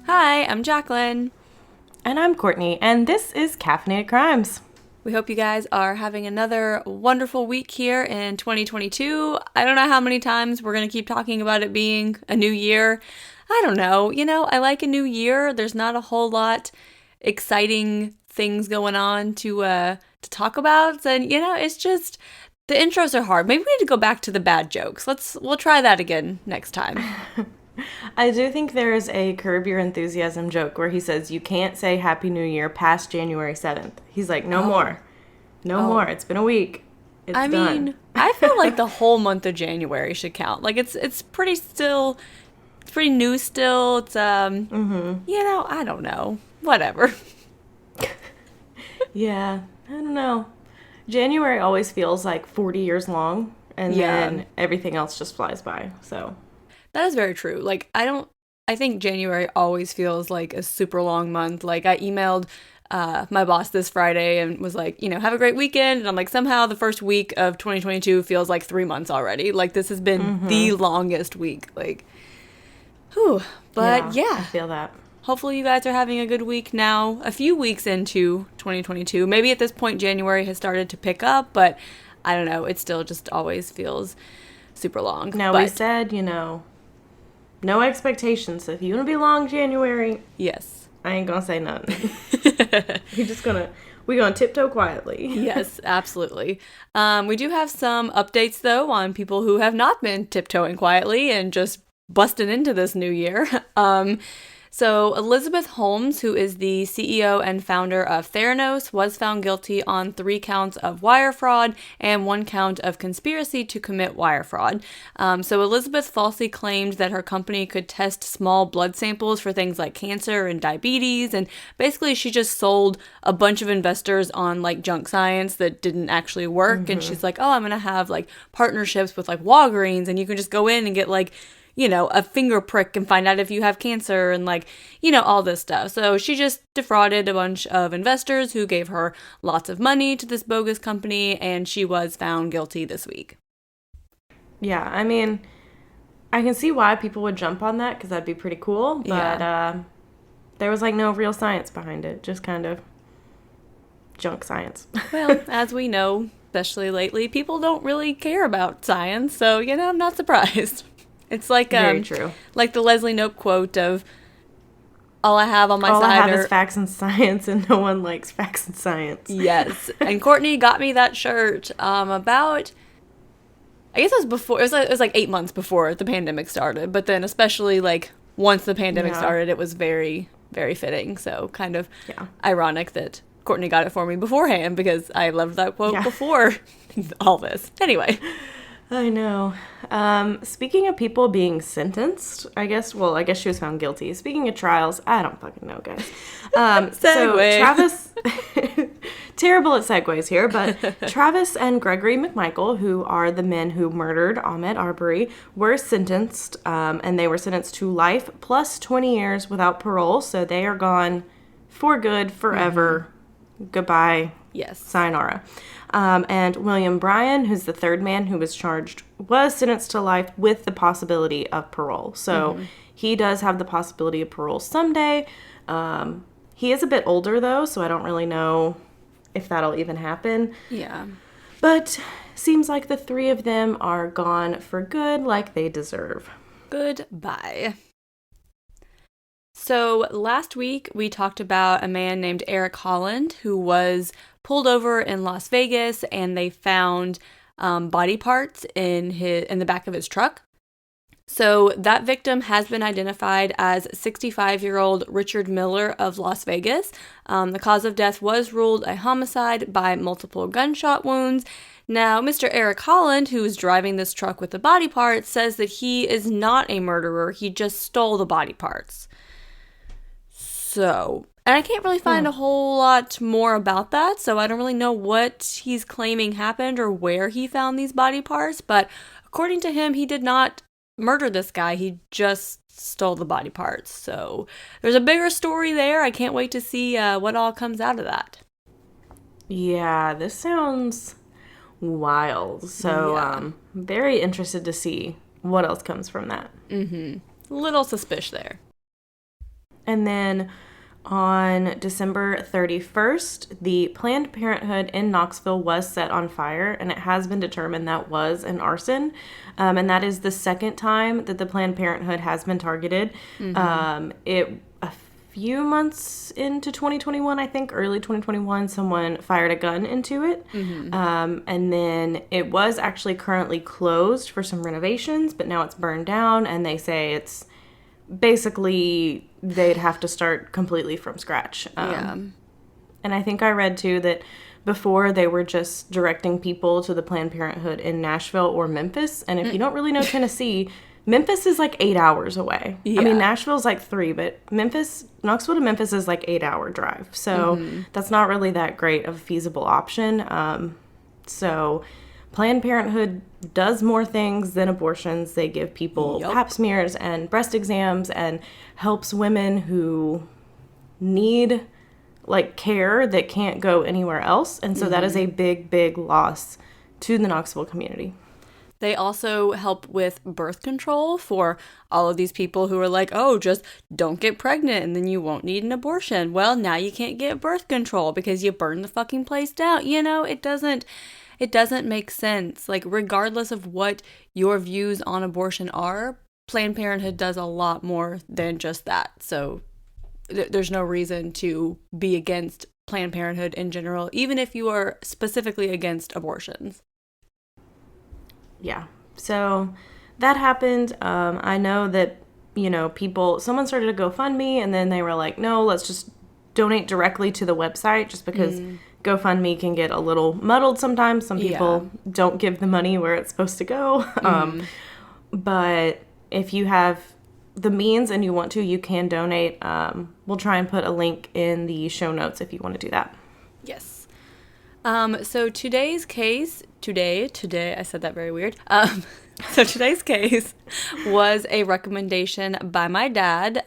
Hi, I'm Jacqueline. And I'm Courtney, and this is Caffeinated Crimes. We hope you guys are having another wonderful week here in 2022. I don't know how many times we're going to keep talking about it being a new year. I don't know. I like a new year. There's not a whole lot exciting things going on to talk about. And, it's just the intros are hard. Maybe we need to go back to the bad jokes. We'll try that again next time. I do think there is a Curb Your Enthusiasm joke where he says, you can't say Happy New Year past January 7th. He's like, no more. No more. It's been a week. It's done. I mean, I feel like the whole month of January should count. Like, it's pretty new still. It's, I don't know. Whatever. Yeah, I don't know. January always feels like 40 years long, and then everything else just flies by, so... That is very true. Like, I think January always feels like a super long month. Like, I emailed my boss this Friday and was like, have a great weekend. And I'm like, somehow the first week of 2022 feels like 3 months already. Like, this has been the longest week. Like, whew. But yeah. I feel that. Hopefully you guys are having a good week now, a few weeks into 2022. Maybe at this point January has started to pick up, but I don't know. It still just always feels super long. Now, we said, no expectations. So if you want to be long January, yes, I ain't gonna say nothing. We're gonna tiptoe quietly. Yes, absolutely. We do have some updates though on people who have not been tiptoeing quietly and just busting into this new year. So Elizabeth Holmes, who is the CEO and founder of Theranos, was found guilty on 3 counts of wire fraud and 1 count of conspiracy to commit wire fraud. So Elizabeth falsely claimed that her company could test small blood samples for things like cancer and diabetes, and basically she just sold a bunch of investors on like junk science that didn't actually work. And she's like, oh, I'm gonna have like partnerships with like Walgreens, and you can just go in and get like a finger prick and find out if you have cancer and all this stuff. So she just defrauded a bunch of investors who gave her lots of money to this bogus company, and she was found guilty this week. Yeah, I mean, I can see why people would jump on that because that'd be pretty cool, but there was no real science behind it, just kind of junk science. Well, as we know, especially lately, people don't really care about science, so I'm not surprised. It's like very true. Like the Leslie Knope quote of all I have on my all side I have is facts and science, and no one likes facts and science. Yes, and Courtney got me that shirt about, I guess it was before. It was like 8 months before the pandemic started, but then especially once the pandemic started, it was very, very fitting. So kind of ironic that Courtney got it for me beforehand because I loved that quote before all this. Anyway. I know. Speaking of people being sentenced, I guess she was found guilty. Speaking of trials, I don't fucking know, guys. So Travis, terrible at segues here, but Travis and Gregory McMichael, who are the men who murdered Ahmaud Arbery, were sentenced, and they were sentenced to life plus 20 years without parole. So they are gone for good, forever. Goodbye. Yes. Sayonara. And William Bryan, who's the third man who was charged, was sentenced to life with the possibility of parole. So he does have the possibility of parole someday. He is a bit older, though, so I don't really know if that'll even happen. Yeah. But seems like the 3 of them are gone for good, like they deserve. Goodbye. So last week we talked about a man named Eric Holland who was pulled over in Las Vegas, and they found body parts in the back of his truck. So that victim has been identified as 65-year-old Richard Miller of Las Vegas. The cause of death was ruled a homicide by multiple gunshot wounds. Now, Mr. Eric Holland, who is driving this truck with the body parts, says that he is not a murderer. He just stole the body parts. So, and I can't really find a whole lot more about that, so I don't really know what he's claiming happened or where he found these body parts, but according to him, he did not murder this guy. He just stole the body parts. So there's a bigger story there. I can't wait to see what all comes out of that. Yeah, this sounds wild. So very interested to see what else comes from that. Little suspicious there. And then on December 31st, the Planned Parenthood in Knoxville was set on fire, and it has been determined that was an arson. And that is the second time that the Planned Parenthood has been targeted. A few months into 2021, I think, early 2021, someone fired a gun into it. And then it was actually currently closed for some renovations, but now it's burned down, and they say it's basically they'd have to start completely from scratch. And I think I read too that before they were just directing people to the Planned Parenthood in Nashville or Memphis. And if you don't really know Tennessee, Memphis is like 8 hours away. I mean, Nashville's like 3, but Knoxville to Memphis is like 8-hour drive. So that's not really that great of a feasible option. So Planned Parenthood does more things than abortions. They give people pap smears and breast exams and helps women who need like care that can't go anywhere else. And so that is a big, big loss to the Knoxville community. They also help with birth control for all of these people who are like, oh, just don't get pregnant and then you won't need an abortion. Well, now you can't get birth control because you burned the fucking place down. You know, it doesn't make sense. Like, regardless of what your views on abortion are, Planned Parenthood does a lot more than just that. So there's no reason to be against Planned Parenthood in general, even if you are specifically against abortions. Yeah. So that happened. I know that, someone started a GoFundMe, and then they were like, no, let's just donate directly to the website, just because GoFundMe can get a little muddled sometimes. Some people don't give the money where it's supposed to go. But if you have the means and you want to, you can donate. We'll try and put a link in the show notes if you want to do that. Yes. So today's case, today, I said that very weird. So today's case was a recommendation by my dad,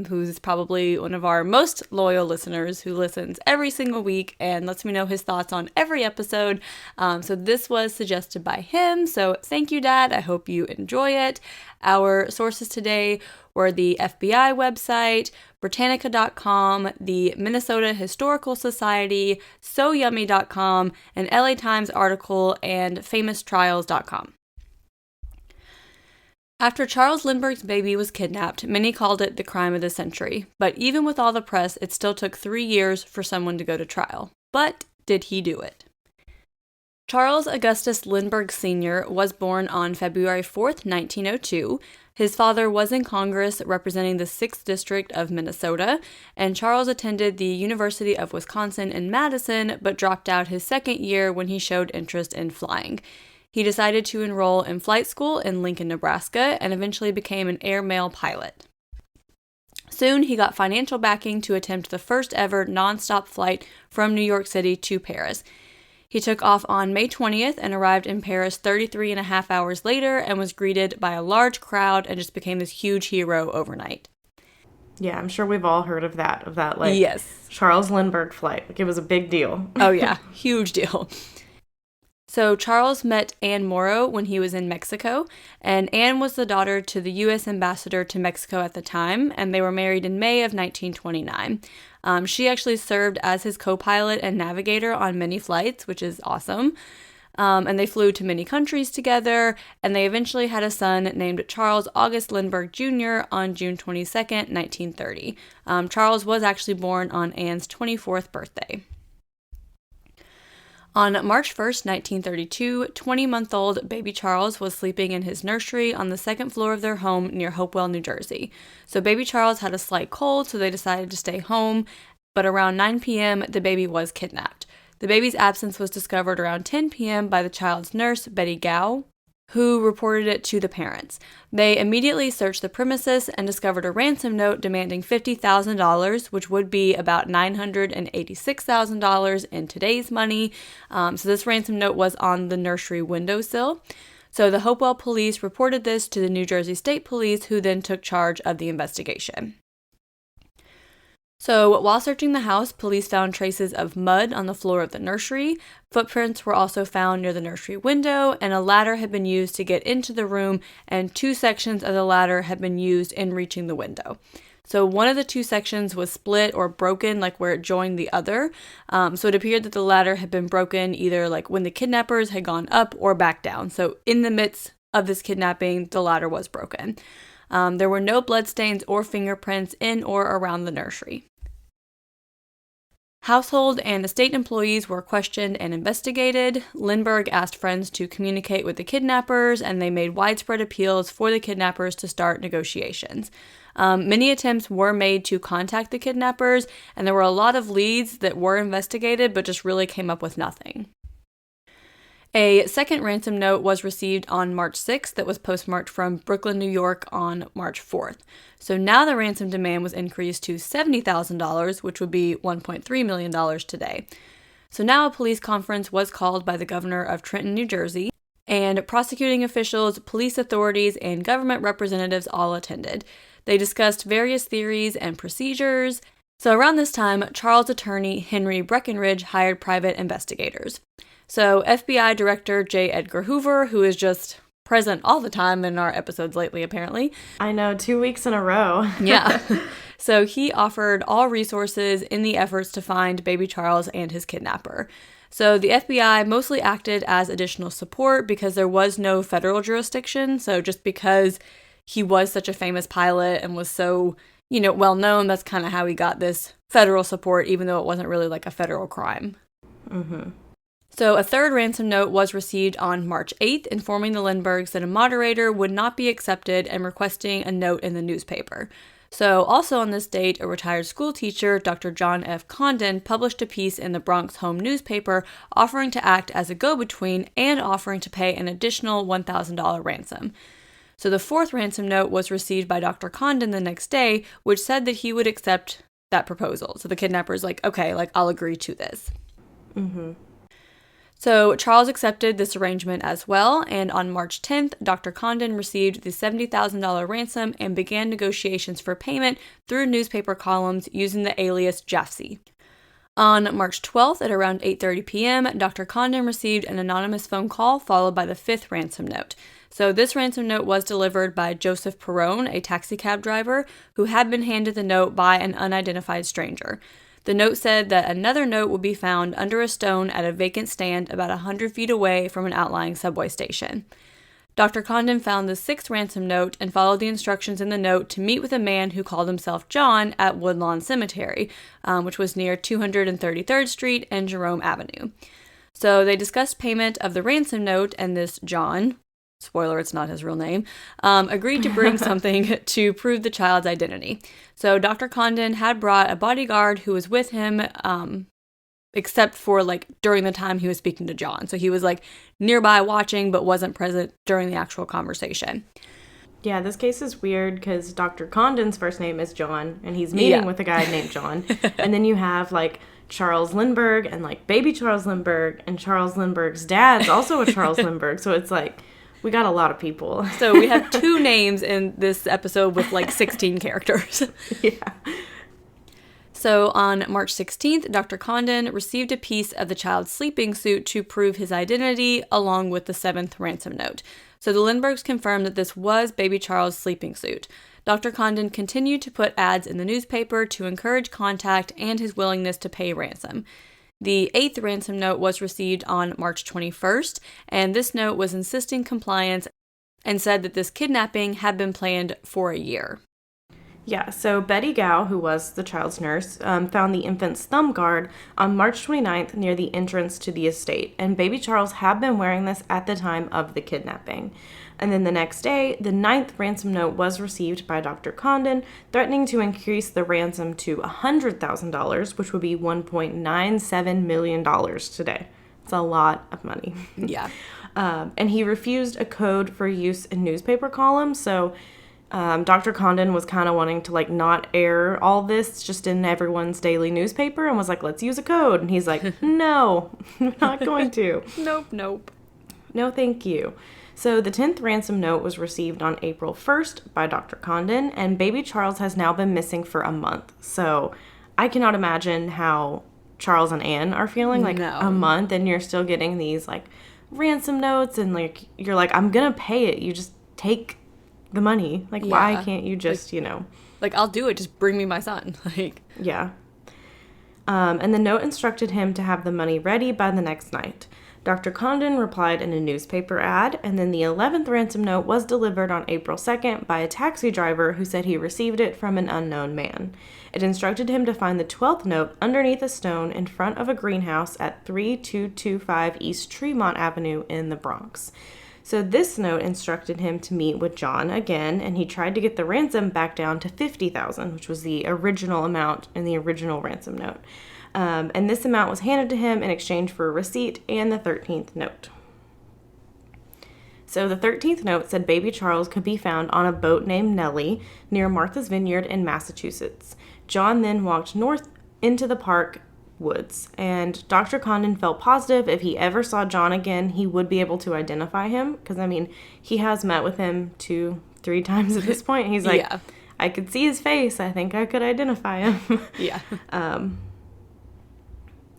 who's probably one of our most loyal listeners, who listens every single week and lets me know his thoughts on every episode. So this was suggested by him. So thank you, Dad. I hope you enjoy it. Our sources today were the FBI website, Britannica.com, the Minnesota Historical Society, SoYummy.com, an LA Times article, and FamousTrials.com. After Charles Lindbergh's baby was kidnapped, many called it the crime of the century. But even with all the press, it still took 3 years for someone to go to trial. But did he do it? Charles Augustus Lindbergh Sr. was born on February 4th, 1902. His father was in Congress representing the 6th District of Minnesota, and Charles attended the University of Wisconsin in Madison, but dropped out his second year when he showed interest in flying. He decided to enroll in flight school in Lincoln, Nebraska, and eventually became an airmail pilot. Soon, he got financial backing to attempt the first ever nonstop flight from New York City to Paris. He took off on May 20th and arrived in Paris 33 and a half hours later and was greeted by a large crowd and just became this huge hero overnight. Yeah, I'm sure we've all heard of that, yes. Charles Lindbergh flight. Like, it was a big deal. Oh, yeah. Huge deal. So Charles met Anne Morrow when he was in Mexico, and Anne was the daughter to the U.S. ambassador to Mexico at the time, and they were married in May of 1929. She actually served as his co-pilot and navigator on many flights, which is awesome. And they flew to many countries together, and they eventually had a son named Charles August Lindbergh Jr. on June 22nd, 1930. Charles was actually born on Anne's 24th birthday. On March 1st, 1932, 20-month-old baby Charles was sleeping in his nursery on the second floor of their home near Hopewell, New Jersey. So baby Charles had a slight cold, so they decided to stay home, but around 9 p.m., the baby was kidnapped. The baby's absence was discovered around 10 p.m. by the child's nurse, Betty Gow, who reported it to the parents. They immediately searched the premises and discovered a ransom note demanding $50,000, which would be about $986,000 in today's money. So this ransom note was on the nursery windowsill. So the Hopewell police reported this to the New Jersey State Police, who then took charge of the investigation. So, while searching the house, police found traces of mud on the floor of the nursery. Footprints were also found near the nursery window, and a ladder had been used to get into the room, and 2 sections of the ladder had been used in reaching the window. So one of the 2 sections was split or broken, like where it joined the other. So it appeared that the ladder had been broken either like when the kidnappers had gone up or back down. So in the midst of this kidnapping, the ladder was broken. There were no bloodstains or fingerprints in or around the nursery. Household and estate employees were questioned and investigated. Lindbergh asked friends to communicate with the kidnappers, and they made widespread appeals for the kidnappers to start negotiations. Many attempts were made to contact the kidnappers, and there were a lot of leads that were investigated, but just really came up with nothing. A second ransom note was received on March 6th that was postmarked from Brooklyn, New York on March 4th. So now the ransom demand was increased to $70,000, which would be $1.3 million today. So now a police conference was called by the governor of Trenton, New Jersey, and prosecuting officials, police authorities, and government representatives all attended. They discussed various theories and procedures. So around this time, Charles' attorney Henry Breckinridge hired private investigators. So FBI Director J. Edgar Hoover, who is just present all the time in our episodes lately, apparently. I know, 2 weeks in a row. Yeah. So he offered all resources in the efforts to find baby Charles and his kidnapper. So the FBI mostly acted as additional support because there was no federal jurisdiction. So just because he was such a famous pilot and was so, well known, that's kind of how he got this federal support, even though it wasn't really like a federal crime. Mm-hmm. So a third ransom note was received on March 8th, informing the Lindberghs that a moderator would not be accepted and requesting a note in the newspaper. So also on this date, a retired school teacher, Dr. John F. Condon, published a piece in the Bronx Home newspaper offering to act as a go-between and offering to pay an additional $1,000 ransom. So the fourth ransom note was received by Dr. Condon the next day, which said that he would accept that proposal. So the kidnapper's like, okay, I'll agree to this. Mm-hmm. So Charles accepted this arrangement as well, and on March 10th, Dr. Condon received the $70,000 ransom and began negotiations for payment through newspaper columns using the alias Jaffe. On March 12th at around 8:30 p.m., Dr. Condon received an anonymous phone call followed by the fifth ransom note. So this ransom note was delivered by Joseph Perrone, a taxicab driver, who had been handed the note by an unidentified stranger. The note said that another note would be found under a stone at a vacant stand about 100 feet away from an outlying subway station. Dr. Condon found the sixth ransom note and followed the instructions in the note to meet with a man who called himself John at Woodlawn Cemetery, which was near 233rd Street and Jerome Avenue. So they discussed payment of the ransom note, and this John, spoiler, it's not his real name, agreed to bring something to prove the child's identity. So Dr. Condon had brought a bodyguard who was with him, except for during the time he was speaking to John. So he was nearby watching, but wasn't present during the actual conversation. Yeah, this case is weird because Dr. Condon's first name is John, and he's meeting with a guy named John. And then you have Charles Lindbergh and baby Charles Lindbergh, and Charles Lindbergh's dad's also a Charles Lindbergh. So it's we got a lot of people. So we have 2 names in this episode with 16 characters. Yeah. So on March 16th, Dr. Condon received a piece of the child's sleeping suit to prove his identity, along with the 7th ransom note. So the Lindberghs confirmed that this was baby Charles' sleeping suit. Dr. Condon continued to put ads in the newspaper to encourage contact and his willingness to pay ransom. The 8th ransom note was received on March 21st, and this note was insisting compliance and said that this kidnapping had been planned for a year. Yeah, so Betty Gow, who was the child's nurse, found the infant's thumb guard on March 29th near the entrance to the estate, and baby Charles had been wearing this at the time of the kidnapping. And then the next day, the 9th ransom note was received by Dr. Condon, threatening to increase the ransom to $100,000, which would be $1.97 million today. It's a lot of money. Yeah. And he refused a code for use in newspaper columns, so Dr. Condon was kind of wanting to not air all this just in everyone's daily newspaper and was let's use a code. And he's no, I'm not going to. Nope. No, thank you. So the 10th ransom note was received on April 1st by Dr. Condon, and baby Charles has now been missing for a month. So I cannot imagine how Charles and Anne are feeling. Like, No. a month and you're still getting these, like, ransom notes, and, like, you're like, I'm gonna pay it. You just take the money. Like, why can't you just, Like, I'll do it. Just bring me my son. Like, yeah. And the note instructed him to have the money ready by the next night. Dr. Condon replied in a newspaper ad, and then the 11th ransom note was delivered on April 2nd by a taxi driver who said he received it from an unknown man. It instructed him to find the 12th note underneath a stone in front of a greenhouse at 3225 East Tremont Avenue in the Bronx. So this note instructed him to meet with John again, and he tried to get the ransom back down to $50,000, which was the original amount in the original ransom note. And this amount was handed to him in exchange for a receipt and the 13th note. So the 13th note said baby Charles could be found on a boat named Nellie near Martha's Vineyard in Massachusetts. John then walked north into the park woods, and Dr. Condon felt positive if he ever saw John again, he would be able to identify him, because, I mean, he has met with him 2-3 times at this point. He's like, I could see his face. I think I could identify him. Yeah.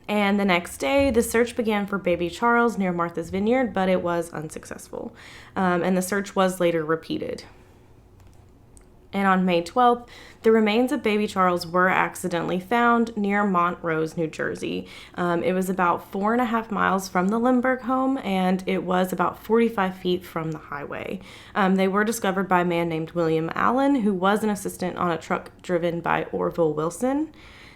And the next day, the search began for baby Charles near Martha's Vineyard, but it was unsuccessful. And the search was later repeated. And on May 12th, the remains of baby Charles were accidentally found near Montrose, New Jersey. It was about 4.5 miles from the Lindbergh home, and it was about 45 feet from the highway. They were discovered by a man named William Allen, who was an assistant on a truck driven by Orville Wilson.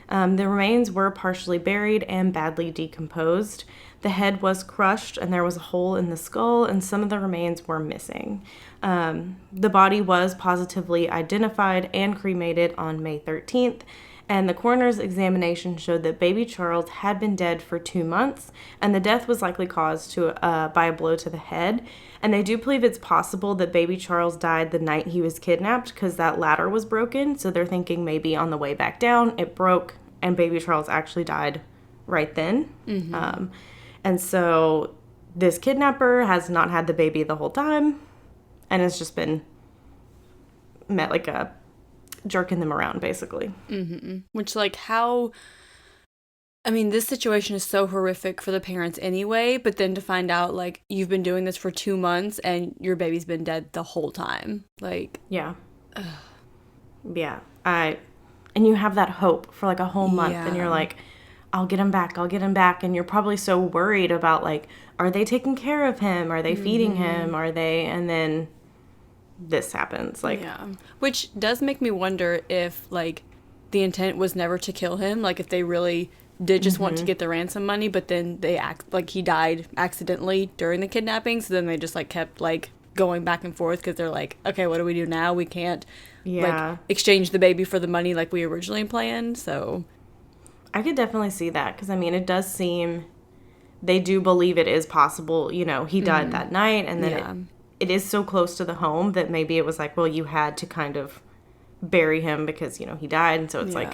The remains were partially buried and badly decomposed. The head was crushed, and there was a hole in the skull, and some of the remains were missing. The body was positively identified and cremated on May 13th, and the coroner's examination showed that baby Charles had been dead for 2 months, and the death was likely caused by a blow to the head. And they do believe it's possible that baby Charles died the night he was kidnapped, because that ladder was broken, so they're thinking maybe on the way back down it broke, and baby Charles actually died right then. Mm-hmm. And so this kidnapper has not had the baby the whole time, and has just been met like a jerking them around, basically. Mm-hmm. Which, like, how... I mean, this situation is so horrific for the parents anyway, but then to find out, like, you've been doing this for 2 months and your baby's been dead the whole time. Like... Yeah. Ugh. Yeah. And you have that hope for, like, a whole month, and you're like... I'll get him back. And you're probably so worried about, like, are they taking care of him? Are they feeding him? Are they? And then this happens. Like, which does make me wonder if, like, the intent was never to kill him. Like, if they really did just want to get the ransom money, but then they like he died accidentally during the kidnapping. So then they just, like, kept, like, going back and forth because they're like, okay, what do we do now? We can't, like, exchange the baby for the money like we originally planned. So... I could definitely see that, because, I mean, it does seem they do believe it is possible. You know, he died that night, and then it is so close to the home that maybe it was like, well, you had to kind of bury him because, you know, he died. And so it's like,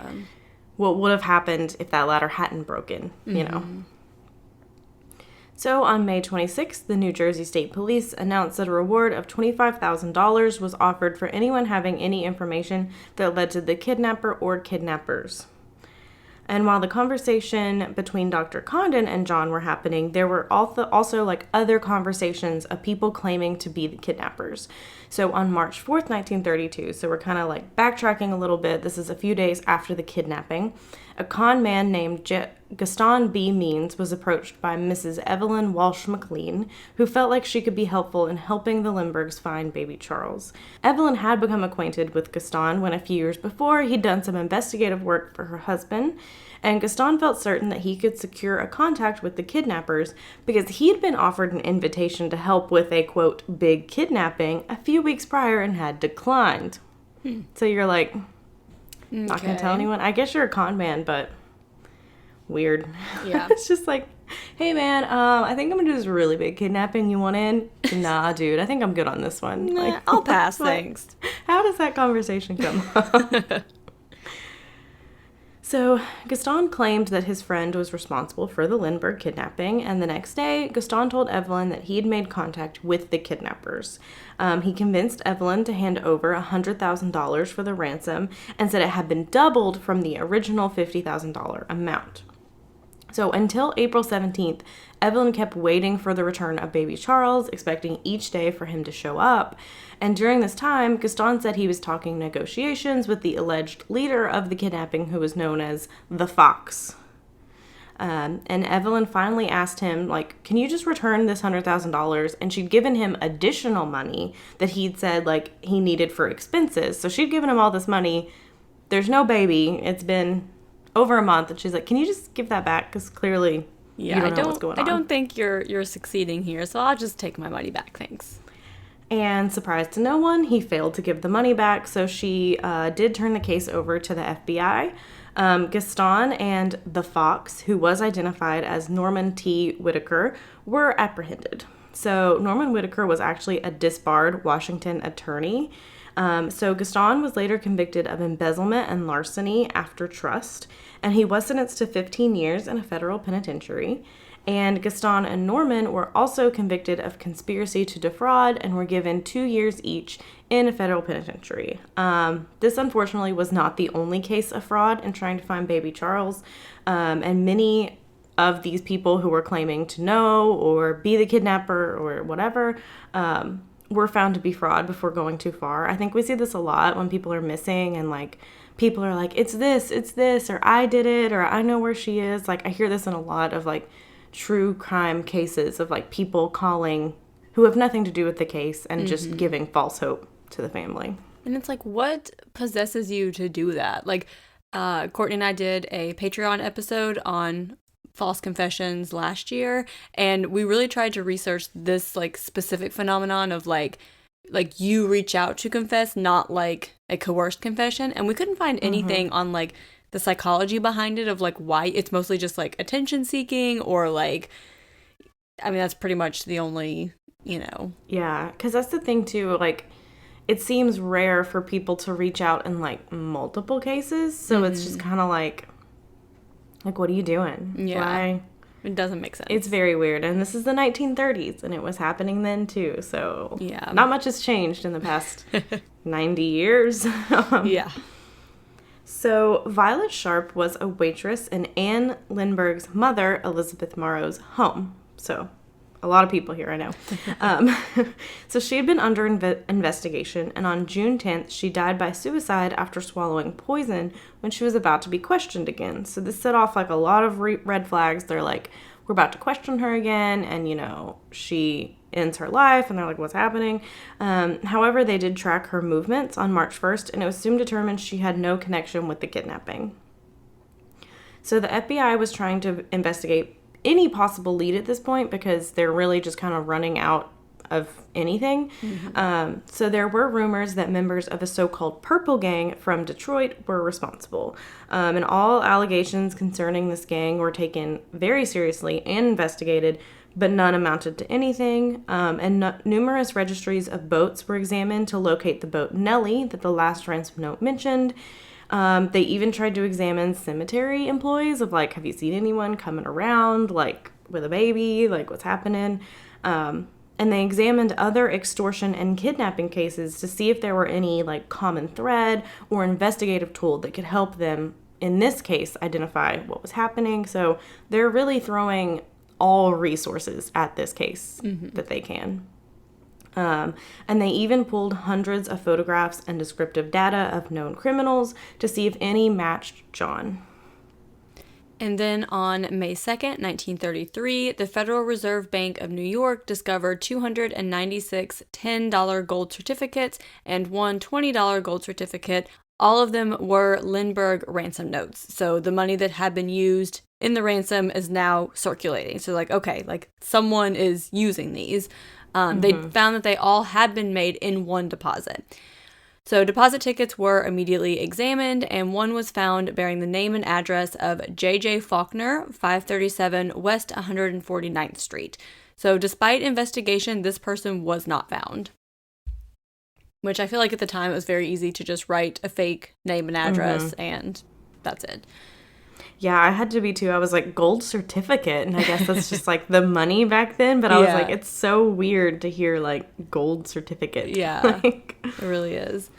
what would have happened if that ladder hadn't broken, you know? So on May 26th, the New Jersey State Police announced that a reward of $25,000 was offered for anyone having any information that led to the kidnapper or kidnappers. And while the conversation between Dr. Condon and John were happening, there were also like other conversations of people claiming to be the kidnappers. So on March 4th, 1932, so we're kind of like backtracking a little bit. This is a few days after the kidnapping. A con man named Gaston B. Means was approached by Mrs. Evelyn Walsh McLean, who felt like she could be helpful in helping the Lindberghs find baby Charles. Evelyn had become acquainted with Gaston when a few years before he'd done some investigative work for her husband, and Gaston felt certain that he could secure a contact with the kidnappers because he'd been offered an invitation to help with a, quote, big kidnapping a few weeks prior and had declined. So you're like, not gonna tell anyone? I guess you're a con man, but weird. Yeah. It's just like, hey man, I think I'm gonna do this really big kidnapping. You want in? Nah, dude, I think I'm good on this one. Nah, like, I'll pass, thanks. How does that conversation come up? So Gaston claimed that his friend was responsible for the Lindbergh kidnapping, and the next day, Gaston told Evelyn that he had made contact with the kidnappers. He convinced Evelyn to hand over $100,000 for the ransom and said it had been doubled from the original $50,000 amount. So until April 17th, Evelyn kept waiting for the return of baby Charles, expecting each day for him to show up. And during this time, Gaston said he was talking negotiations with the alleged leader of the kidnapping, who was known as the Fox. And Evelyn finally asked him, like, can you just return this $100,000? And she'd given him additional money that he'd said, like, he needed for expenses. So she'd given him all this money. There's no baby. It's been over a month. And she's like, can you just give that back? Because clearly you don't know what's going on. I don't think you're succeeding here, so I'll just take my money back. Thanks. And surprise to no one, he failed to give the money back. So she did turn the case over to the FBI. Gaston and the Fox, who was identified as Norman T. Whitaker, were apprehended. So Norman Whitaker was actually a disbarred Washington attorney. So Gaston was later convicted of embezzlement and larceny after trust, and he was sentenced to 15 years in a federal penitentiary. And Gaston and Norman were also convicted of conspiracy to defraud and were given 2 years each in a federal penitentiary. This, unfortunately, was not the only case of fraud in trying to find baby Charles. And many of these people who were claiming to know or be the kidnapper or whatever were found to be fraud before going too far. I think we see this a lot when people are missing and, like, people are like, it's this, or I did it, or I know where she is. Like, I hear this in a lot of, like, true crime cases of, like, people calling who have nothing to do with the case and just giving false hope to the family. And it's like, what possesses you to do that? Like, Courtney and I did a Patreon episode on false confessions last year, and we really tried to research this, like, specific phenomenon of, like you reach out to confess, not, like, a coerced confession, and we couldn't find anything on, like, the psychology behind it of, like, why it's mostly just, like, attention seeking or, like, I mean, that's pretty much the only, you know. Yeah, because that's the thing, too, like, it seems rare for people to reach out in, like, multiple cases, so it's just kind of like, what are you doing? Yeah. Why? It doesn't make sense. It's very weird, and this is the 1930s, and it was happening then, too, so yeah, not much has changed in the past 90 years. Yeah. So Violet Sharp was a waitress in Anne Lindbergh's mother, Elizabeth Morrow's home. So a lot of people here, I know. So she had been under investigation, and on June 10th, she died by suicide after swallowing poison when she was about to be questioned again. So this set off, like, a lot of red flags. They're like, we're about to question her again, and, you know, she ends her life, and they're like, what's happening? However, they did track her movements on March 1st, and it was soon determined she had no connection with the kidnapping. So the FBI was trying to investigate any possible lead at this point because they're really just kind of running out of anything. So there were rumors that members of a so-called Purple Gang from Detroit were responsible. And all allegations concerning this gang were taken very seriously and investigated, but none amounted to anything. And numerous registries of boats were examined to locate the boat Nellie that the last ransom note mentioned. They even tried to examine cemetery employees of, like, have you seen anyone coming around, like, with a baby, like, what's happening? And they examined other extortion and kidnapping cases to see if there were any, like, common thread or investigative tool that could help them, in this case, identify what was happening. So they're really throwing all resources at this case that they can. And they even pulled hundreds of photographs and descriptive data of known criminals to see if any matched John. And then on May 2nd, 1933, the Federal Reserve Bank of New York discovered 296 $10 gold certificates and one $20 gold certificate. All of them were Lindbergh ransom notes. So the money that had been used in the ransom is now circulating. So, like, okay, like, someone is using these. They found that they all had been made in one deposit. So deposit tickets were immediately examined, and one was found bearing the name and address of J.J. Faulkner, 537 West 149th Street. So despite investigation, this person was not found. Which I feel like at the time it was very easy to just write a fake name and address, and that's it. Yeah, I had to be too. I was like, gold certificate. And I guess that's just like the money back then. But I was like, it's so weird to hear like gold certificate. Yeah, it really is.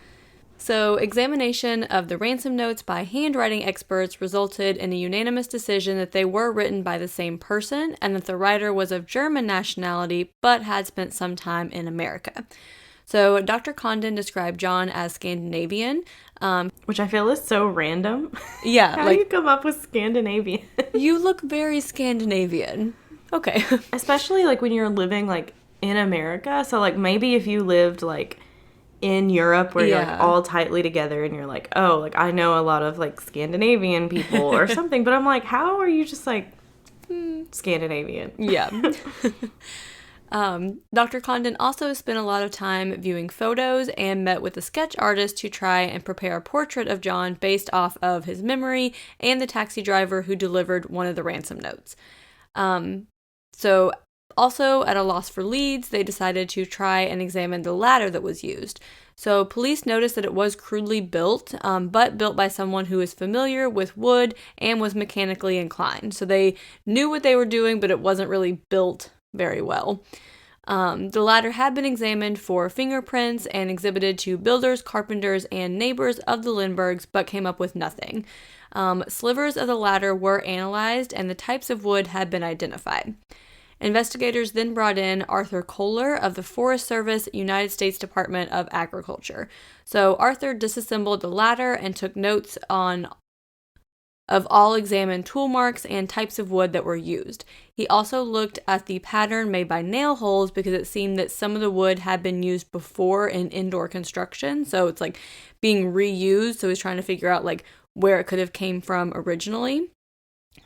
So examination of the ransom notes by handwriting experts resulted in a unanimous decision that they were written by the same person and that the writer was of German nationality but had spent some time in America. So Dr. Condon described John as Scandinavian. Which I feel is so random. Yeah. How do you come up with Scandinavian? You look very Scandinavian. Okay. Especially like when you're living like in America. So like maybe if you lived like in Europe where you're like all tightly together and you're like, oh, like I know a lot of like Scandinavian people or something. But I'm like, how are you just like Scandinavian? Yeah. Dr. Condon also spent a lot of time viewing photos and met with a sketch artist to try and prepare a portrait of John based off of his memory and the taxi driver who delivered one of the ransom notes. So also at a loss for leads, they decided to try and examine the ladder that was used. So police noticed that it was crudely built, but built by someone who is familiar with wood and was mechanically inclined. So they knew what they were doing, but it wasn't really built very well. The ladder had been examined for fingerprints and exhibited to builders, carpenters, and neighbors of the Lindberghs, but came up with nothing. Slivers of the ladder were analyzed, and the types of wood had been identified. Investigators then brought in Arthur Kohler of the Forest Service, United States Department of Agriculture. So Arthur disassembled the ladder and took notes of all examined tool marks and types of wood that were used. He also looked at the pattern made by nail holes because it seemed that some of the wood had been used before in indoor construction. So it's like being reused. So he's trying to figure out like where it could have came from originally.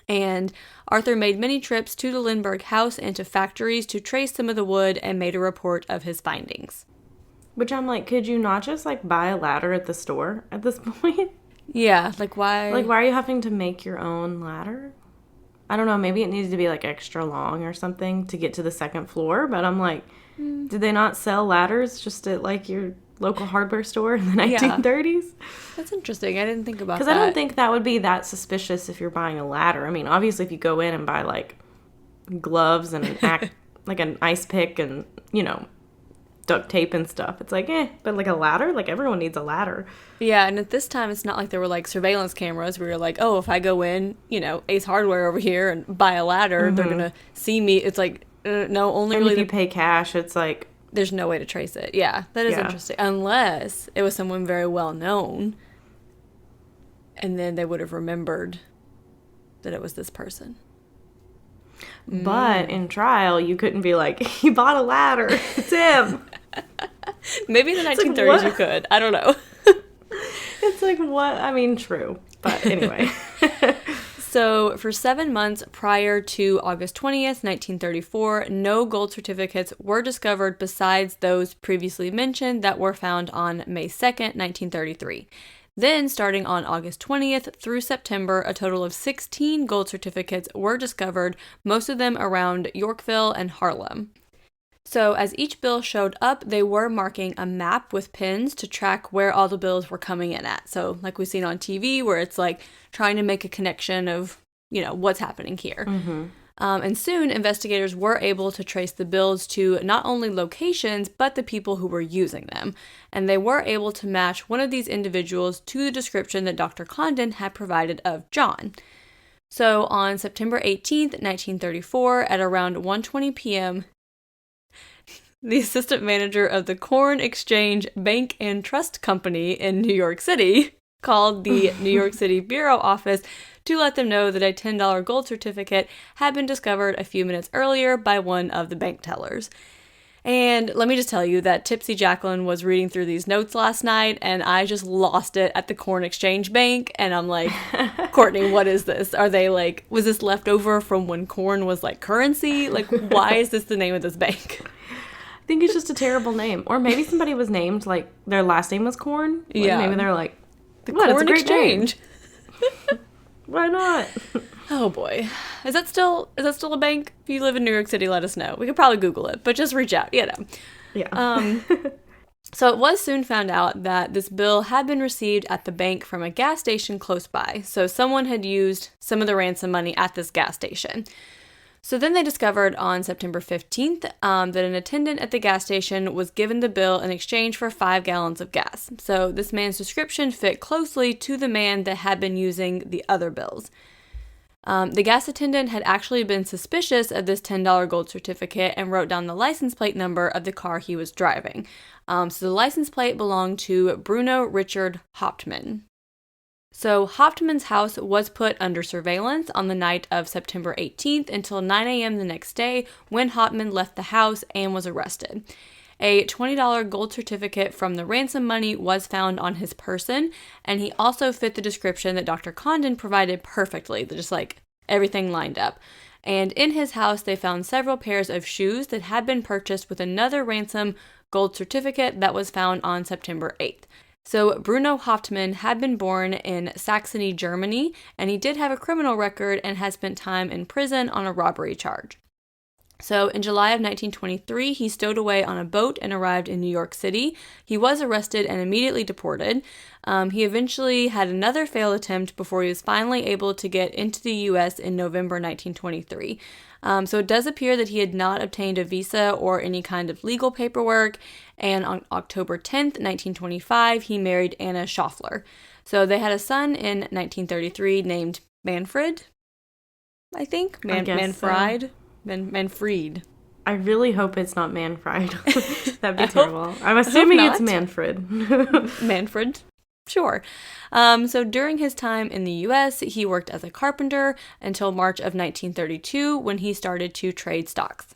And Arthur made many trips to the Lindbergh house and to factories to trace some of the wood and made a report of his findings. Which I'm like, could you not just like buy a ladder at the store at this point? Yeah, like why? Like why are you having to make your own ladder? I don't know, maybe it needs to be like extra long or something to get to the second floor, but I'm like, did they not sell ladders just at like your local hardware store in the 1930s? That's interesting. I didn't think about that. Because I don't think that would be that suspicious if you're buying a ladder. I mean, obviously if you go in and buy like gloves and like an ice pick and, you know, duct tape and stuff, it's like, but like a ladder? Like everyone needs a ladder. Yeah, and at this time it's not like there were like surveillance cameras where you're like, oh, if I go in, you know, Ace Hardware over here and buy a ladder, they're going to see me. It's like, no, only and really... if you pay cash, it's like... There's no way to trace it. Yeah, that is interesting. Unless it was someone very well known, and then they would have remembered that it was this person. But in trial, you couldn't be like, he bought a ladder. It's him. Maybe in the 1930s like, you could. I don't know. It's like, what? I mean, true. But anyway. So, for 7 months prior to August 20th, 1934, no gold certificates were discovered besides those previously mentioned that were found on May 2nd, 1933. Then, starting on August 20th through September, a total of 16 gold certificates were discovered, most of them around Yorkville and Harlem. So, as each bill showed up, they were marking a map with pins to track where all the bills were coming in at. So, like we've seen on TV, where it's like trying to make a connection of, you know, what's happening here. Mm-hmm. And soon, investigators were able to trace the bills to not only locations, but the people who were using them. And they were able to match one of these individuals to the description that Dr. Condon had provided of John. So, on September 18th, 1934, at around 1:20 p.m., the assistant manager of the Corn Exchange Bank and Trust Company in New York City called the New York City Bureau office to let them know that a $10 gold certificate had been discovered a few minutes earlier by one of the bank tellers. And let me just tell you that Tipsy Jacqueline was reading through these notes last night, and I just lost it at the Corn Exchange Bank, and I'm like, Courtney, what is this? Are they like, was this left over from when corn was like currency? Like, why is this the name of this bank? I think it's just a terrible name. Or maybe somebody was named, like, their last name was Corn. Like, yeah. Maybe they're like, the Corn Exchange. Why not? Oh boy. Is that still a bank? If you live in New York City, let us know. We could probably Google it, but just reach out, you know. Yeah. So it was soon found out that this bill had been received at the bank from a gas station close by. So someone had used some of the ransom money at this gas station. So then they discovered on September 15th that an attendant at the gas station was given the bill in exchange for 5 gallons of gas. So this man's description fit closely to the man that had been using the other bills. The gas attendant had actually been suspicious of this $10 gold certificate and wrote down the license plate number of the car he was driving. So the license plate belonged to Bruno Richard Hoftman. So Hoftman's house was put under surveillance on the night of September 18th until 9 a.m. the next day when Hoftman left the house and was arrested. A $20 gold certificate from the ransom money was found on his person, and he also fit the description that Dr. Condon provided perfectly, just like everything lined up. And in his house, they found several pairs of shoes that had been purchased with another ransom gold certificate that was found on September 8th. So Bruno Hoftman had been born in Saxony, Germany, and he did have a criminal record and had spent time in prison on a robbery charge. So in July of 1923, he stowed away on a boat and arrived in New York City. He was arrested and immediately deported. He eventually had another failed attempt before he was finally able to get into the U.S. in November 1923. So it does appear that he had not obtained a visa or any kind of legal paperwork, and on October 10th, 1925, he married Anna Schaffler. So they had a son in 1933 named Manfred, I think. Manfred. So. Manfred. I really hope it's not Manfred. That'd be terrible. I'm assuming it's Manfred. Manfred. Sure. So during his time in the U.S., he worked as a carpenter until March of 1932 when he started to trade stocks.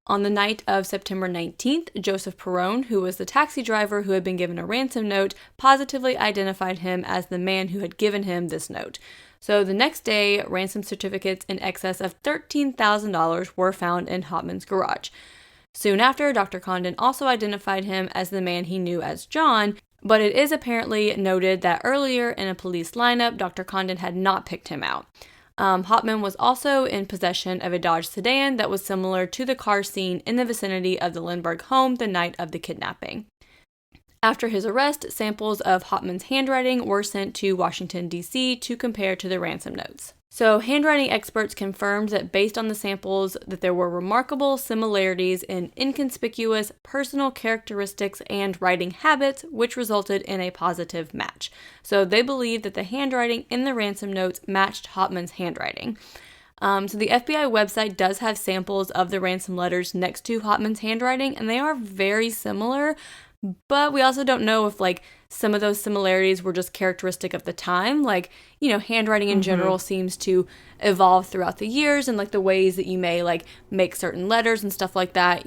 On the night of September 19th, Joseph Perrone, who was the taxi driver who had been given a ransom note, positively identified him as the man who had given him this note. So the next day, ransom certificates in excess of $13,000 were found in Hoffman's garage. Soon after, Dr. Condon also identified him as the man he knew as John, but it is apparently noted that earlier in a police lineup, Dr. Condon had not picked him out. Hoffman was also in possession of a Dodge sedan that was similar to the car seen in the vicinity of the Lindbergh home the night of the kidnapping. After his arrest, samples of Hoffman's handwriting were sent to Washington, D.C. to compare to the ransom notes. So handwriting experts confirmed that based on the samples that there were remarkable similarities in inconspicuous personal characteristics and writing habits, which resulted in a positive match. So they believe that the handwriting in the ransom notes matched Hoffman's handwriting. So the FBI website does have samples of the ransom letters next to Hoffman's handwriting, and they are very similar. But we also don't know if, some of those similarities were just characteristic of the time. Handwriting in general seems to evolve throughout the years, and, the ways that you may, make certain letters and stuff like that,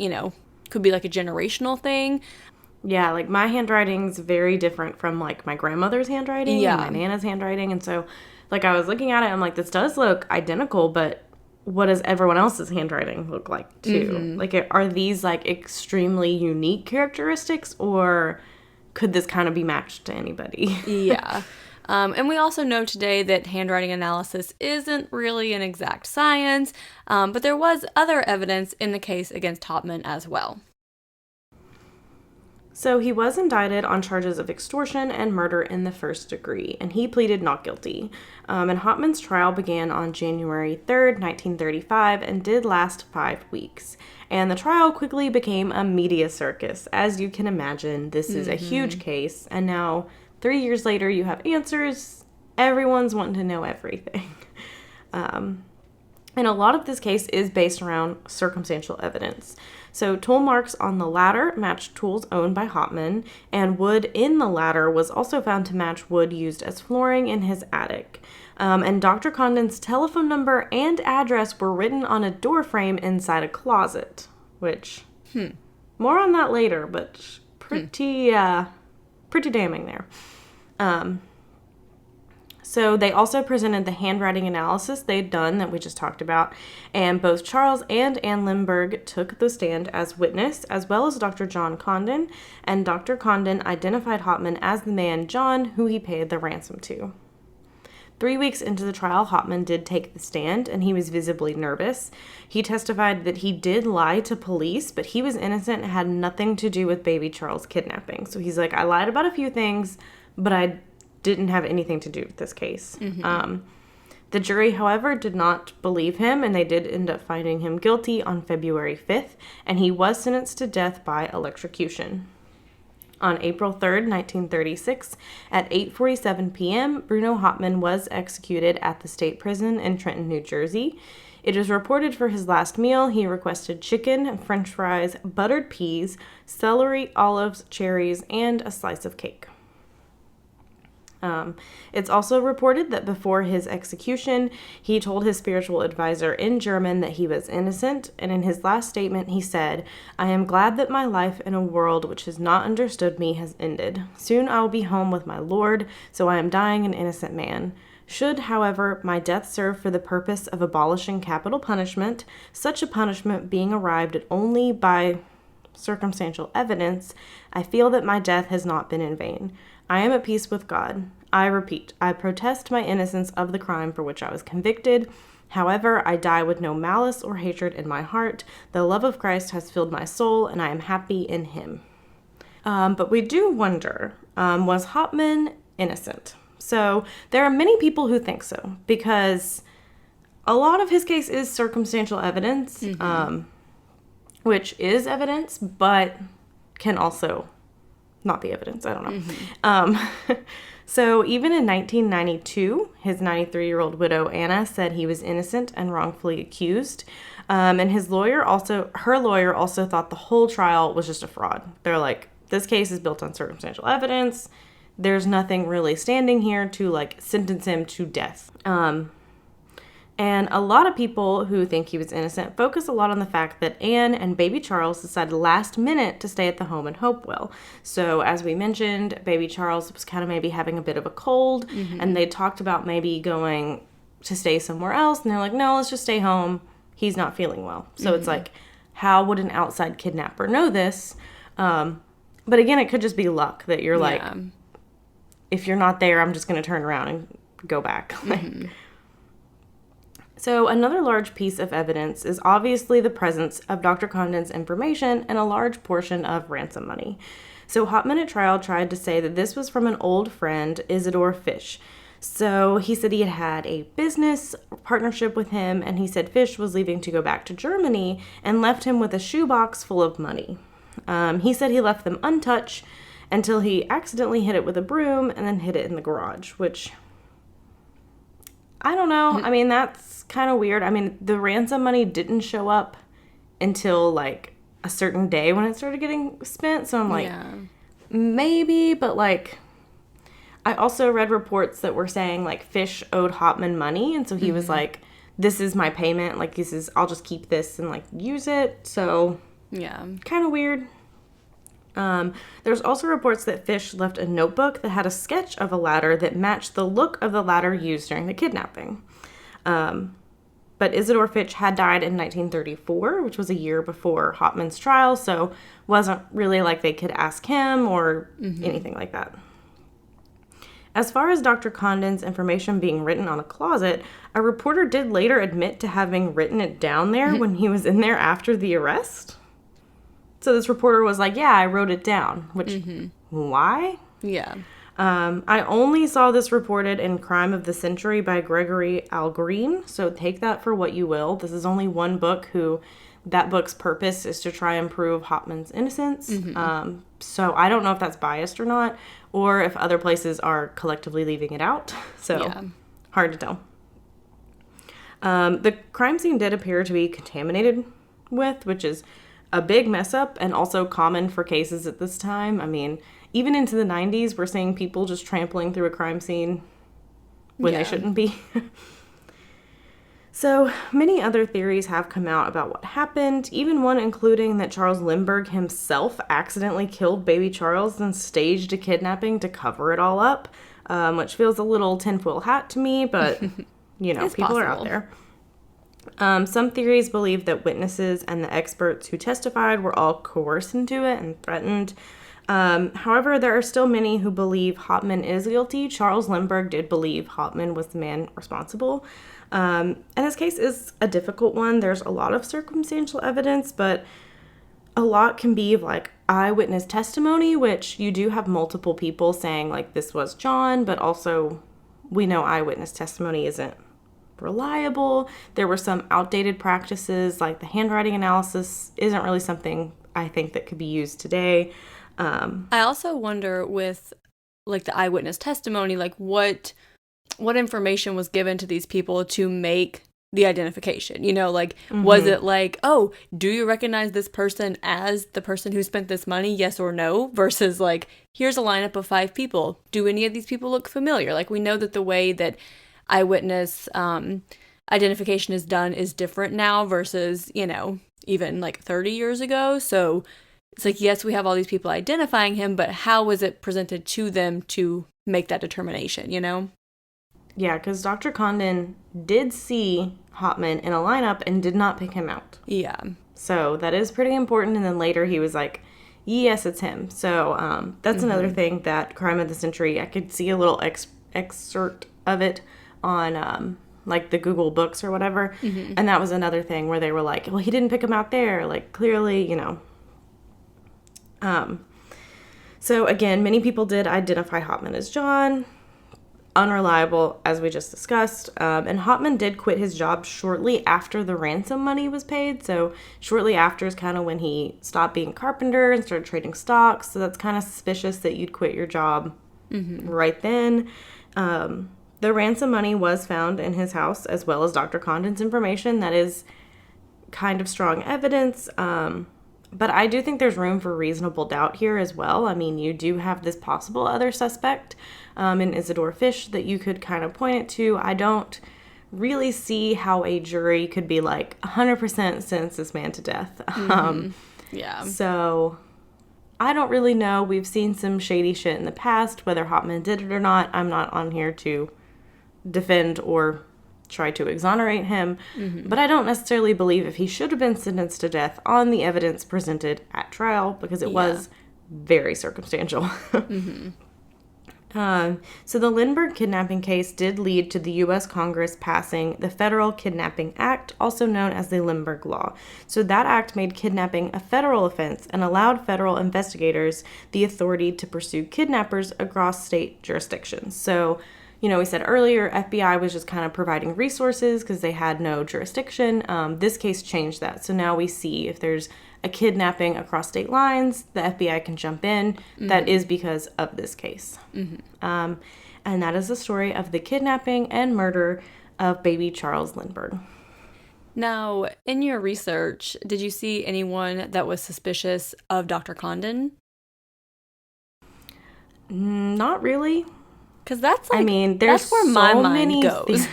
could be, a generational thing. Yeah, my handwriting's very different from, my grandmother's handwriting and my Nana's handwriting. And so, I was looking at it, I'm like, this does look identical, but what does everyone else's handwriting look like too? Are these extremely unique characteristics, or could this kind of be matched to anybody? Yeah. And we also know today that handwriting analysis isn't really an exact science, but there was other evidence in the case against Hoffman as well. So he was indicted on charges of extortion and murder in the first degree, and he pleaded not guilty. And Hoffman's trial began on January 3rd, 1935, and did last 5 weeks. And the trial quickly became a media circus. As you can imagine, this is a huge case, and now 3 years later you have answers. Everyone's wanting to know everything. And a lot of this case is based around circumstantial evidence. So tool marks on the ladder matched tools owned by Hoffman, and wood in the ladder was also found to match wood used as flooring in his attic. And Dr. Condon's telephone number and address were written on a door frame inside a closet, which, more on that later, but pretty damning there. So they also presented the handwriting analysis they'd done that we just talked about, and both Charles and Anne Lindbergh took the stand as witness, as well as Dr. John Condon, and Dr. Condon identified Hoffman as the man, John, who he paid the ransom to. 3 weeks into the trial, Hoffman did take the stand, and he was visibly nervous. He testified that he did lie to police, but he was innocent and had nothing to do with baby Charles' kidnapping. So he's like, I lied about a few things, but I didn't have anything to do with this case. The jury, however, did not believe him, and they did end up finding him guilty on February 5th, and he was sentenced to death by electrocution. On April 3rd, 1936, at 8:47 p.m., Bruno Hoffman was executed at the state prison in Trenton, New Jersey. It is reported for his last meal, he requested chicken, french fries, buttered peas, celery, olives, cherries, and a slice of cake. It's also reported that before his execution, he told his spiritual advisor in German that he was innocent, and in his last statement he said, I am glad that my life in a world which has not understood me has ended. Soon I will be home with my Lord, so I am dying an innocent man. Should, however, my death serve for the purpose of abolishing capital punishment, such a punishment being arrived at only by circumstantial evidence, I feel that my death has not been in vain. I am at peace with God. I repeat, I protest my innocence of the crime for which I was convicted. However, I die with no malice or hatred in my heart. The love of Christ has filled my soul, and I am happy in him. But we do wonder, was Hoffman innocent? So there are many people who think so, because a lot of his case is circumstantial evidence, which is evidence, but can also not be evidence. I don't know. So even in 1992, his 93-year-old widow, Anna, said he was innocent and wrongfully accused. And her lawyer also thought the whole trial was just a fraud. They're like, this case is built on circumstantial evidence. There's nothing really standing here to, sentence him to death. And a lot of people who think he was innocent focus a lot on the fact that Anne and baby Charles decided last minute to stay at the home in Hopewell. So as we mentioned, baby Charles was kind of maybe having a bit of a cold, and they talked about maybe going to stay somewhere else, and they're like, no, let's just stay home. He's not feeling well. So it's like, how would an outside kidnapper know this? But again, it could just be luck that you're like, if you're not there, I'm just going to turn around and go back. So another large piece of evidence is obviously the presence of Dr. Condon's information and a large portion of ransom money. So Hoffman at trial tried to say that this was from an old friend, Isidore Fish. So he said he had a business partnership with him, and he said Fish was leaving to go back to Germany and left him with a shoebox full of money. He said he left them untouched until he accidentally hit it with a broom and then hid it in the garage, which I don't know. I mean, that's kind of weird. I mean, the ransom money didn't show up until, a certain day when it started getting spent. So I'm like, maybe, but, I also read reports that were saying, Fish owed Hoffman money. And so he was like, this is my payment. I'll just keep this and, use it. So, kind of weird. There's also reports that Fish left a notebook that had a sketch of a ladder that matched the look of the ladder used during the kidnapping. But Isidore Fish had died in 1934, which was a year before Hoffman's trial, so wasn't really like they could ask him or anything like that. As far as Dr. Condon's information being written on a closet, a reporter did later admit to having written it down there when he was in there after the arrest. So this reporter was like, yeah, I wrote it down, which, why? Yeah. I only saw this reported in Crime of the Century by Gregory Algreen, so take that for what you will. This is only one book that book's purpose is to try and prove Hoffman's innocence. So I don't know if that's biased or not, or if other places are collectively leaving it out. So hard to tell. The crime scene did appear to be contaminated with, which is a big mess up and also common for cases at this time. I mean, even into the 90s, we're seeing people just trampling through a crime scene when they shouldn't be. So many other theories have come out about what happened, even one including that Charles Lindbergh himself accidentally killed baby Charles and staged a kidnapping to cover it all up, which feels a little tinfoil hat to me, but, people possible. are out there. Some theories believe that witnesses and the experts who testified were all coerced into it and threatened. However, there are still many who believe Hoffman is guilty. Charles Lindbergh did believe Hoffman was the man responsible. And this case is a difficult one. There's a lot of circumstantial evidence, but a lot can be like eyewitness testimony, which you do have multiple people saying like this was John, but also we know eyewitness testimony isn't reliable. There were some outdated practices, like the handwriting analysis isn't really something I think that could be used today. I also wonder with like the eyewitness testimony, like what information was given to these people to make the identification, like, was it like, oh, do you recognize this person as the person who spent this money, yes or no, versus like, here's a lineup of 5 people, do any of these people look familiar? Like, we know that the way that eyewitness identification is done is different now versus, even like 30 years ago, so it's like, yes, we have all these people identifying him, but how was it presented to them to make that determination, Yeah, because Dr. Condon did see Hoffman in a lineup and did not pick him out. Yeah. So that is pretty important. And then later he was like, yes, it's him. So that's another thing that Crime of the Century, I could see a little excerpt of it on like the Google books or whatever. And that was another thing where they were like, well, he didn't pick him out there. Like clearly, So again, many people did identify Hoffman as John. Unreliable, as we just discussed. And Hoffman did quit his job shortly after the ransom money was paid. So shortly after is kind of when he stopped being a carpenter and started trading stocks. So that's kind of suspicious that you'd quit your job right then. The ransom money was found in his house, as well as Dr. Condon's information. That is kind of strong evidence. But I do think there's room for reasonable doubt here as well. I mean, you do have this possible other suspect in Isidore Fish that you could kind of point it to. I don't really see how a jury could be like 100% sentence this man to death. Yeah. So I don't really know. We've seen some shady shit in the past, whether Hoffman did it or not. I'm not on here to defend or try to exonerate him, but I don't necessarily believe if he should have been sentenced to death on the evidence presented at trial, because it was very circumstantial. So the Lindbergh kidnapping case did lead to the U.S. Congress passing the Federal Kidnapping Act, also known as the Lindbergh Law. So that act made kidnapping a federal offense and allowed federal investigators the authority to pursue kidnappers across state jurisdictions. So we said earlier, FBI was just kind of providing resources because they had no jurisdiction. This case changed that. So now we see if there's a kidnapping across state lines, the FBI can jump in. That is because of this case. And that is the story of the kidnapping and murder of baby Charles Lindbergh. Now, in your research, did you see anyone that was suspicious of Dr. Condon? Not really. Because that's like, there's that's where my mind goes.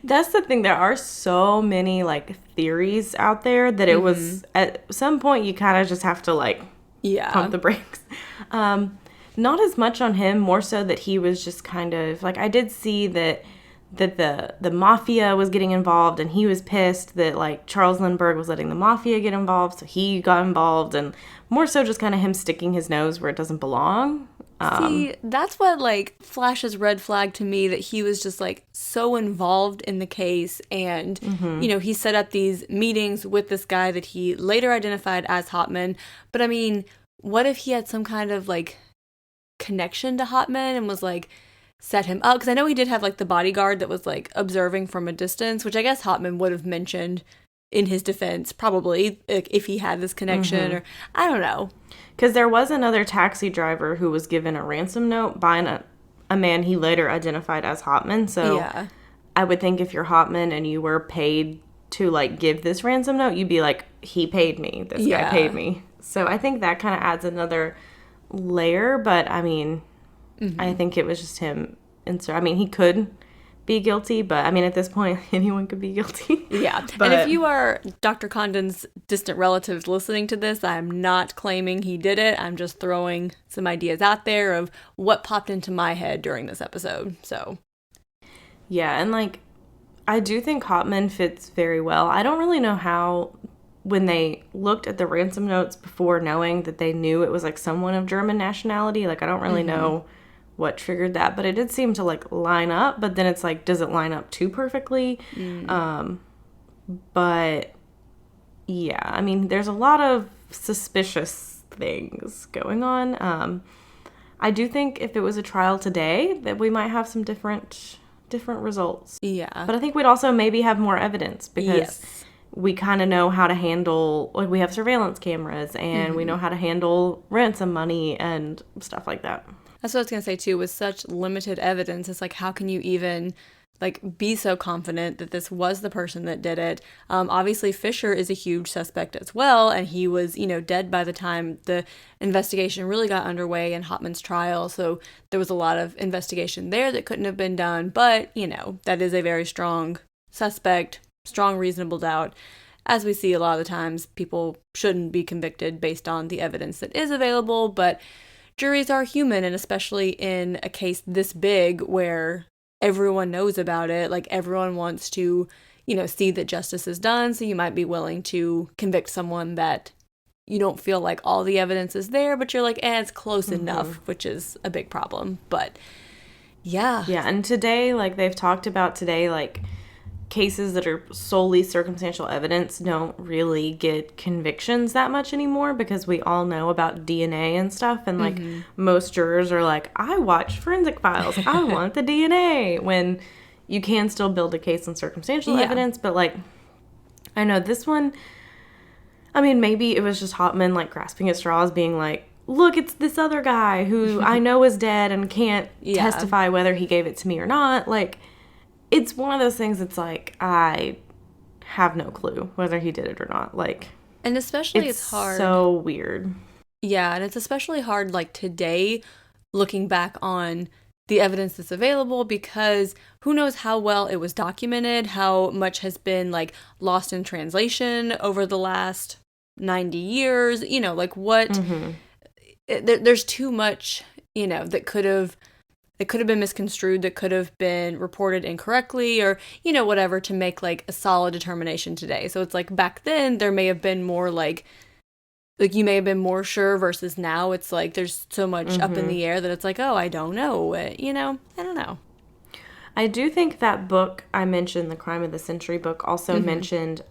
That's the thing. There are so many like theories out there that it was at some point you kind of just have to like pump the brakes. Not as much on him, more so that he was just kind of like, I did see that the mafia was getting involved, and he was pissed that like Charles Lindbergh was letting the mafia get involved, so he got involved, and more so just kind of him sticking his nose where it doesn't belong. See, that's what, like, flashes red flag to me, that he was just, like, so involved in the case, and, he set up these meetings with this guy that he later identified as Hoffman, but, I mean, what if he had some kind of, like, connection to Hoffman and was, like, set him up? Because I know he did have, like, the bodyguard that was, like, observing from a distance, which I guess Hoffman would have mentioned in his defense, probably, if he had this connection, or, I don't know. Because there was another taxi driver who was given a ransom note by a man he later identified as Hoffman. So I would think if you're Hoffman and you were paid to, like, give this ransom note, you'd be like, he paid me. This guy paid me. So I think that kind of adds another layer. But, I mean, I think it was just him. He could be guilty, but at this point anyone could be guilty. But, and if you are Dr. Condon's distant relatives listening to this, I'm not claiming he did it. I'm just throwing some ideas out there of what popped into my head during this episode. So and like, I do think Hoffman fits very well. I don't really know how when they looked at the ransom notes before knowing that they knew it was like someone of German nationality, like I don't really know what triggered that, but it did seem to like line up, but then it's like, does it line up too perfectly? But yeah, I mean, there's a lot of suspicious things going on. I do think if it was a trial today that we might have some different results. Yeah. But I think we'd also maybe have more evidence because we kind of know how to handle, like we have surveillance cameras and we know how to handle ransom money and stuff like that. That's what I was going to say too. With such limited evidence, it's like, how can you even like be so confident that this was the person that did it? Obviously, Fisher is a huge suspect as well, and he was, dead by the time the investigation really got underway in Hoffman's trial. So there was a lot of investigation there that couldn't have been done. But, that is a very strong suspect, strong reasonable doubt. As we see a lot of the times, people shouldn't be convicted based on the evidence that is available, but juries are human, and especially in a case this big where everyone knows about it, like everyone wants to, see that justice is done, so you might be willing to convict someone that you don't feel like all the evidence is there, but you're like, it's close enough, which is a big problem. But yeah. Yeah, and today, like they've talked about today, like cases that are solely circumstantial evidence don't really get convictions that much anymore because we all know about DNA and stuff, and like most jurors are like, I watch forensic files, I want the DNA, when you can still build a case on circumstantial evidence. But like, I know this one, I mean, maybe it was just Hoffman like grasping at straws, being like, look, it's this other guy who I know is dead and can't testify whether he gave it to me or not. Like, it's one of those things that's like, I have no clue whether he did it or not. Like, and especially it's hard. So weird. Yeah, and it's especially hard like today looking back on the evidence that's available, because who knows how well it was documented, how much has been like lost in translation over the last 90 years, like what there's too much, that could have been misconstrued, that could have been reported incorrectly, or, whatever, to make like a solid determination today. So it's like back then there may have been more like you may have been more sure, versus now it's like there's so much up in the air that it's like, oh, I don't know, I don't know. I do think that book I mentioned, the Crime of the Century book, also mentioned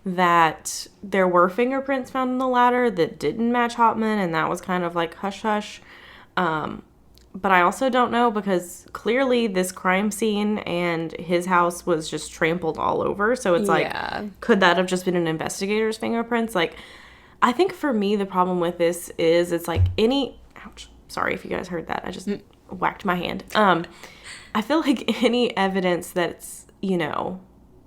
that there were fingerprints found in the ladder that didn't match Hoffman, and that was kind of like hush-hush. But I also don't know, because clearly this crime scene and his house was just trampled all over. So it's like, could that have just been an investigator's fingerprints? Like, I think for me, the problem with this is it's like ouch, sorry if you guys heard that. I just whacked my hand. I feel like any evidence that's,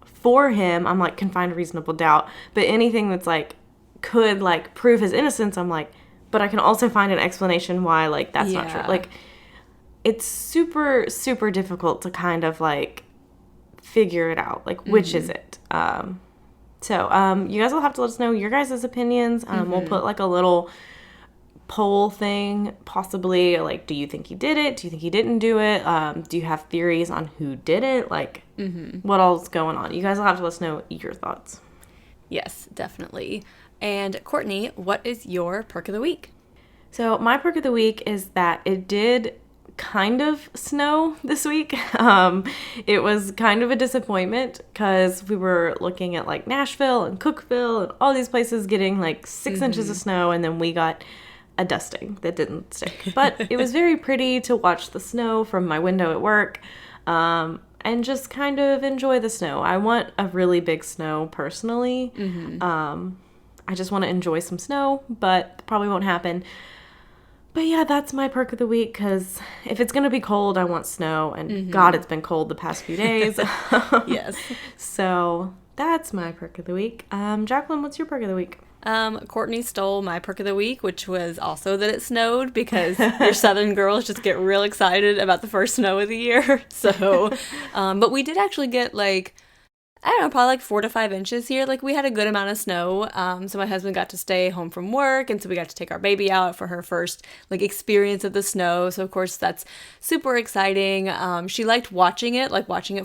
for him, I'm like, can find reasonable doubt. But anything that's like, could like prove his innocence, I'm like, but I can also find an explanation why, like, that's not true. Like, it's super, super difficult to kind of, like, figure it out. Like, which is it? So, you guys will have to let us know your guys' opinions. We'll put, like, a little poll thing, possibly. Like, do you think he did it? Do you think he didn't do it? Do you have theories on who did it? Like, what all's going on? You guys will have to let us know your thoughts. Yes, definitely. And Courtney, what is your perk of the week? So my perk of the week is that it did kind of snow this week. It was kind of a disappointment because we were looking at like Nashville and Cookeville and all these places getting like 6 inches of snow, and then we got a dusting that didn't stick. But it was very pretty to watch the snow from my window at work, and just kind of enjoy the snow. I want a really big snow personally. I just want to enjoy some snow, but probably won't happen. But yeah, that's my perk of the week, because if it's going to be cold, I want snow. And God, it's been cold the past few days. Yes. So that's my perk of the week. Jacqueline, what's your perk of the week? Courtney stole my perk of the week, which was also that it snowed, because your Southern girls just get real excited about the first snow of the year. So, but we did actually get like, I don't know, probably like 4 to 5 inches here. Like, we had a good amount of snow. So my husband got to stay home from work, and so we got to take our baby out for her first like experience of the snow. So of course that's super exciting. She liked watching it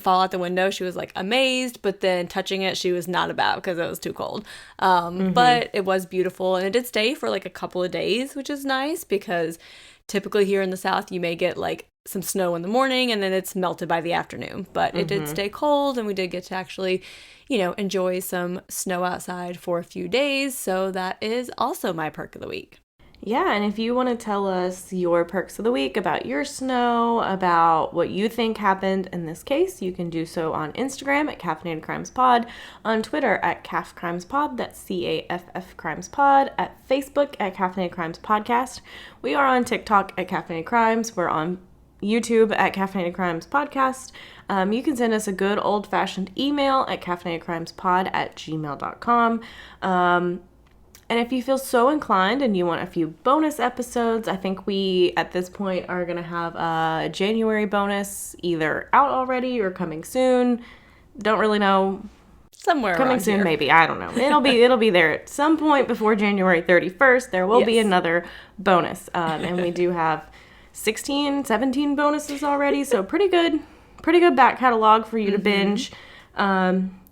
fall out the window. She was like amazed, but then touching it she was not about because it was too cold. But it was beautiful, and it did stay for like a couple of days, which is nice because typically here in the South you may get like some snow in the morning and then it's melted by the afternoon, but it did stay cold, and we did get to actually, enjoy some snow outside for a few days. So that is also my perk of the week. Yeah, and if you want to tell us your perks of the week, about your snow, about what you think happened in this case, you can do so on Instagram at Caffeinated Crimes Pod, on Twitter at CAF Crimes Pod, that's CAFF Crimes Pod, at Facebook at Caffeinated Crimes Podcast. We are on TikTok at Caffeinated Crimes. We're on YouTube at Caffeinated Crimes Podcast. You can send us a good old-fashioned email at caffeinatedcrimespod@gmail.com. And if you feel so inclined and you want a few bonus episodes, I think we, at this point, are going to have a January bonus either out already or coming soon. Don't really know. Somewhere coming soon, here. Maybe. I don't know. It'll be there at some point before January 31st. There will be another bonus. And we do have 16, 17 bonuses already. So pretty good back catalog for you to binge.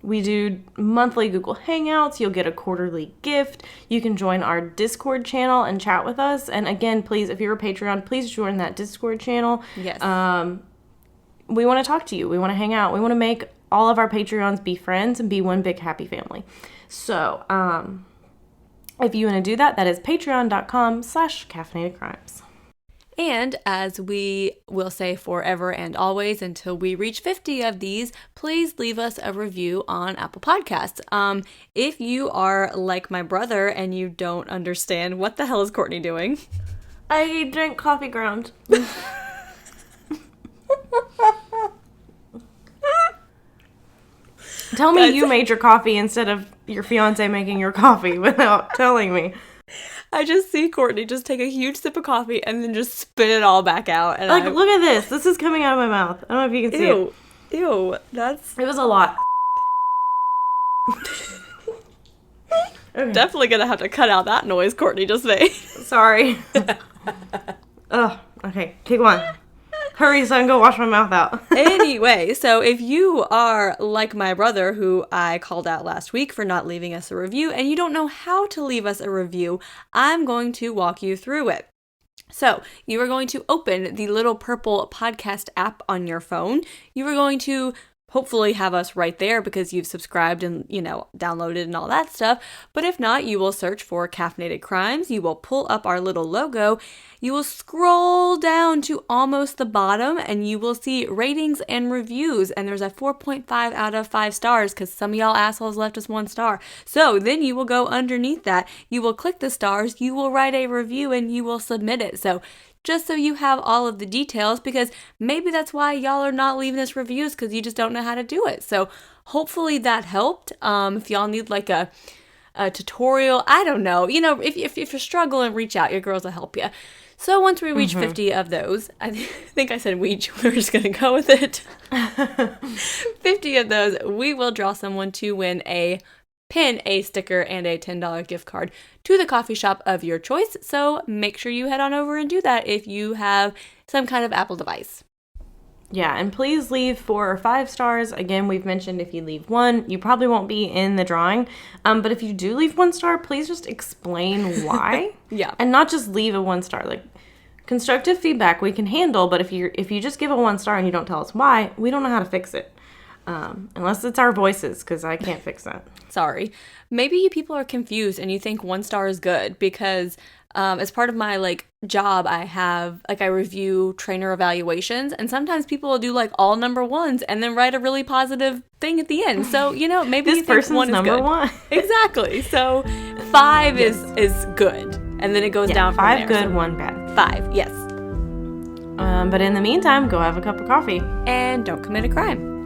We do monthly Google Hangouts. You'll get a quarterly gift. You can join our Discord channel and chat with us. And again, please, if you're a Patreon, please join that Discord channel. Yes. We want to talk to you. We want to hang out. We want to make all of our Patreons be friends and be one big happy family. So, if you want to do that, that is patreon.com/caffeinatedcrimes. And as we will say forever and always until we reach 50 of these, please leave us a review on Apple Podcasts. If you are like my brother and you don't understand what the hell is Courtney doing? I drank coffee ground. Tell me you made your coffee instead of your fiance making your coffee without telling me. I just see Courtney just take a huge sip of coffee and then just spit it all back out. And look at this. This is coming out of my mouth. I don't know if you can see it. Ew. It was a lot. Okay. Definitely gonna have to cut out that noise Courtney just made. Sorry. Oh, okay. Take one. Hurry, son, go wash my mouth out. Anyway, so if you are like my brother, who I called out last week for not leaving us a review, and you don't know how to leave us a review, I'm going to walk you through it. So you are going to open the little purple podcast app on your phone. You are going to hopefully have us right there because you've subscribed and, downloaded and all that stuff. But if not, you will search for Caffeinated Crimes. You will pull up our little logo. You will scroll down to almost the bottom and you will see ratings and reviews. And there's a 4.5 out of 5 stars because some of y'all assholes left us 1 star. So then you will go underneath that. You will click the stars. You will write a review and you will submit it. So just so you have all of the details, because maybe that's why y'all are not leaving us reviews, because you just don't know how to do it. So hopefully that helped. If y'all need like a tutorial, I don't know, if you're struggling, reach out. Your girls will help you. So once we reach 50 of those, I think I said we're just going to go with it. 50 of those, we will draw someone to win a pin, a sticker, and a $10 gift card to the coffee shop of your choice. So make sure you head on over and do that if you have some kind of Apple device. Yeah, and please leave 4 or 5 stars. Again, we've mentioned if you leave 1, you probably won't be in the drawing. But if you do leave 1 star, please just explain why. Yeah. And not just leave a 1 star. Like, constructive feedback we can handle, but if you just give a 1 star and you don't tell us why, we don't know how to fix it. Unless it's our voices, because I can't fix that. Sorry. Maybe you people are confused and you think 1 star is good because as part of my job, I review trainer evaluations, and sometimes people will do all number 1s and then write a really positive thing at the end. So, maybe this you think person's 1 is number good. 1. Exactly. So 5 is good. And then it goes down from 5 there. good, So 1 bad. 5, yes. But in the meantime, go have a cup of coffee. And don't commit a crime.